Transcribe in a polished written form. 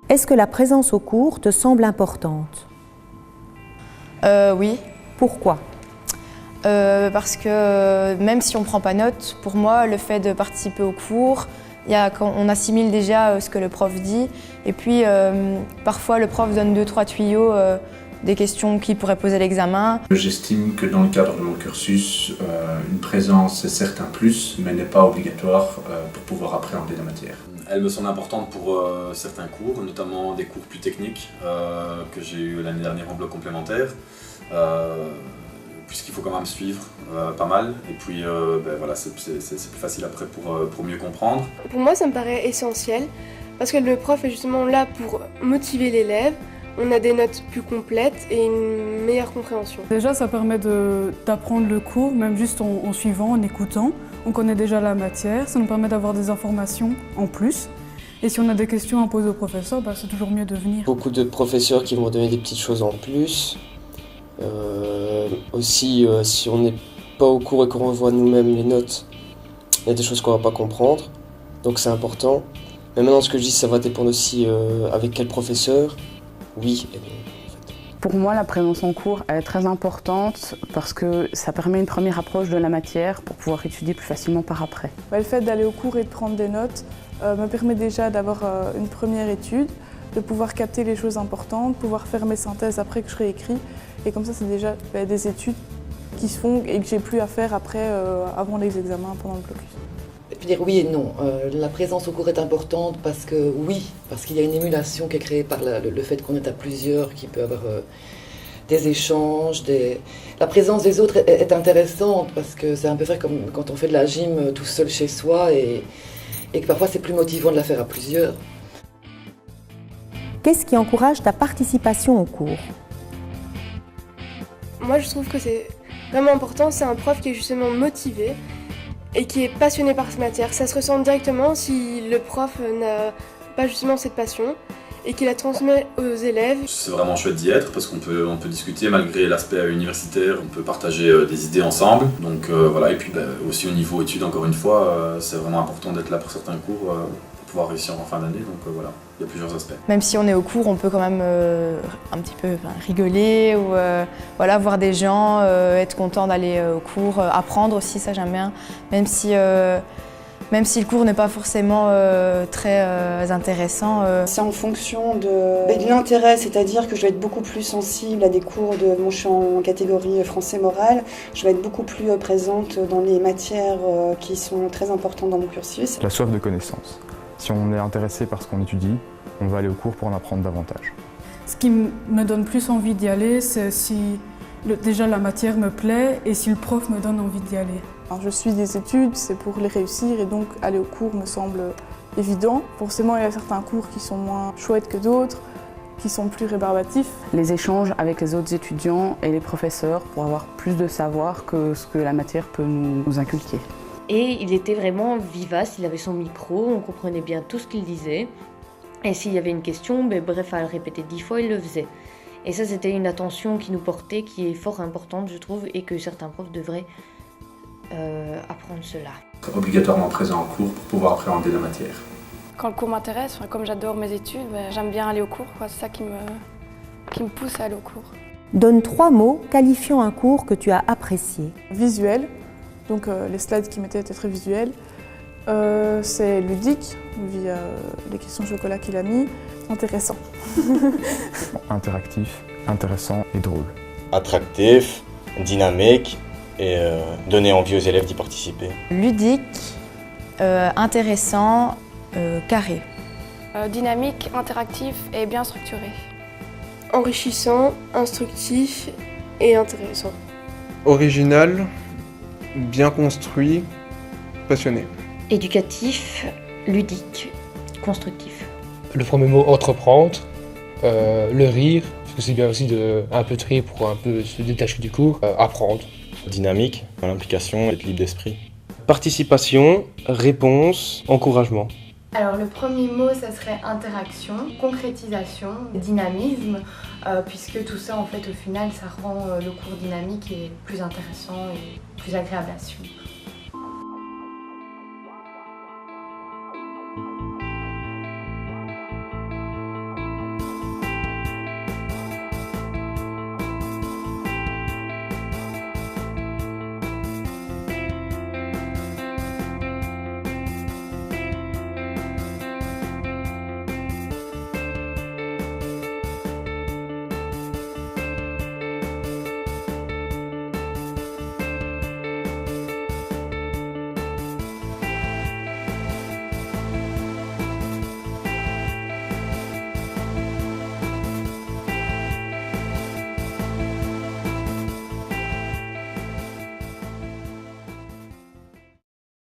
Est-ce que la présence au cours te semble importante? Oui. Pourquoi? Parce que même si on ne prend pas note, pour moi, le fait de participer au cours, on assimile déjà ce que le prof dit. Et puis, parfois, le prof donne 2-3 tuyaux, des questions qu'il pourrait poser à l'examen. J'estime que dans le cadre de mon cursus, une présence est certes un plus, mais n'est pas obligatoire pour pouvoir appréhender la matière. Elle me semble importante pour certains cours, notamment des cours plus techniques que j'ai eu l'année dernière en bloc complémentaire. Puisqu'il faut quand même suivre pas mal, et puis voilà, c'est plus facile après pour mieux comprendre. Pour moi, ça me paraît essentiel, parce que le prof est justement là pour motiver l'élève, on a des notes plus complètes et une meilleure compréhension. Déjà, ça permet d'apprendre le cours, même juste en suivant, en écoutant. On connaît déjà la matière, ça nous permet d'avoir des informations en plus. Et si on a des questions à poser au professeur, c'est toujours mieux de venir. Beaucoup de professeurs qui vont donner des petites choses en plus. Aussi, si on n'est pas au cours et qu'on revoit nous-mêmes les notes, il y a des choses qu'on ne va pas comprendre, donc c'est important. Mais maintenant, ce que je dis, ça va dépendre aussi avec quel professeur, oui et non. En fait. Pour moi, la présence en cours elle est très importante parce que ça permet une première approche de la matière pour pouvoir étudier plus facilement par après. Le fait d'aller au cours et de prendre des notes me permet déjà d'avoir une première étude, de pouvoir capter les choses importantes, pouvoir faire mes synthèses après que je réécris. Et comme ça, c'est déjà des études qui se font et que j'ai plus à faire après, avant les examens, pendant le blocus. Je veux dire oui et non. La présence au cours est importante parce que oui, parce qu'il y a une émulation qui est créée par le fait qu'on est à plusieurs, qu'il peut y avoir des échanges. La présence des autres est intéressante parce que c'est un peu vrai comme quand on fait de la gym tout seul chez soi et que parfois c'est plus motivant de la faire à plusieurs. Qu'est-ce qui encourage ta participation au cours? Moi, je trouve que c'est vraiment important, c'est un prof qui est justement motivé et qui est passionné par cette matière. Ça se ressent directement si le prof n'a pas justement cette passion et qu'il la transmet aux élèves. C'est vraiment chouette d'y être parce qu'on peut discuter malgré l'aspect universitaire, on peut partager des idées ensemble. Donc voilà, et puis aussi au niveau études, encore une fois, c'est vraiment important d'être là pour certains cours pour pouvoir réussir en fin d'année. Donc voilà, il y a plusieurs aspects. Même si on est au cours, on peut quand même un petit peu rigoler ou voilà, voir des gens, être content d'aller au cours, apprendre aussi, ça j'aime bien. Même si le cours n'est pas forcément très intéressant. C'est en fonction de l'intérêt, c'est-à-dire que je vais être beaucoup plus sensible à des cours de mon champ en catégorie français moral. Je vais être beaucoup plus présente dans les matières qui sont très importantes dans mon cursus. La soif de connaissance. Si on est intéressé par ce qu'on étudie, on va aller au cours pour en apprendre davantage. Ce qui me donne plus envie d'y aller, c'est si déjà la matière me plaît et si le prof me donne envie d'y aller. Alors, je suis des études, c'est pour les réussir et donc aller au cours me semble évident. Forcément, il y a certains cours qui sont moins chouettes que d'autres, qui sont plus rébarbatifs. Les échanges avec les autres étudiants et les professeurs pour avoir plus de savoir que ce que la matière peut nous inculquer. Et il était vraiment vivace, il avait son micro, on comprenait bien tout ce qu'il disait. Et s'il y avait une question, bref, à le répéter 10 fois, il le faisait. Et ça, c'était une attention qui nous portait, qui est fort importante, je trouve, et que certains profs devraient apprendre cela. Obligatoirement présent en cours pour pouvoir appréhender la matière. Quand le cours m'intéresse, comme j'adore mes études, j'aime bien aller au cours. C'est ça qui me pousse à aller au cours. Donne 3 mots qualifiant un cours que tu as apprécié. Visuel, donc les slides qui m'étaient très visuels. C'est ludique, vu les questions chocolat qu'il a mis. Intéressant. Interactif, intéressant et drôle. Attractif, dynamique et donner envie aux élèves d'y participer. Ludique, intéressant, carré. Dynamique, interactif et bien structuré. Enrichissant, instructif et intéressant. Original, bien construit, passionné. Éducatif, ludique, constructif. Le premier mot, entreprendre, le rire, parce que c'est bien aussi un peu de rire pour un peu se détacher du cours, apprendre. Dynamique, l'implication, être libre d'esprit. Participation, réponse, encouragement. Alors le premier mot, ça serait interaction, concrétisation, dynamisme, puisque tout ça, en fait, au final, ça rend le cours dynamique et plus intéressant et plus agréable à suivre.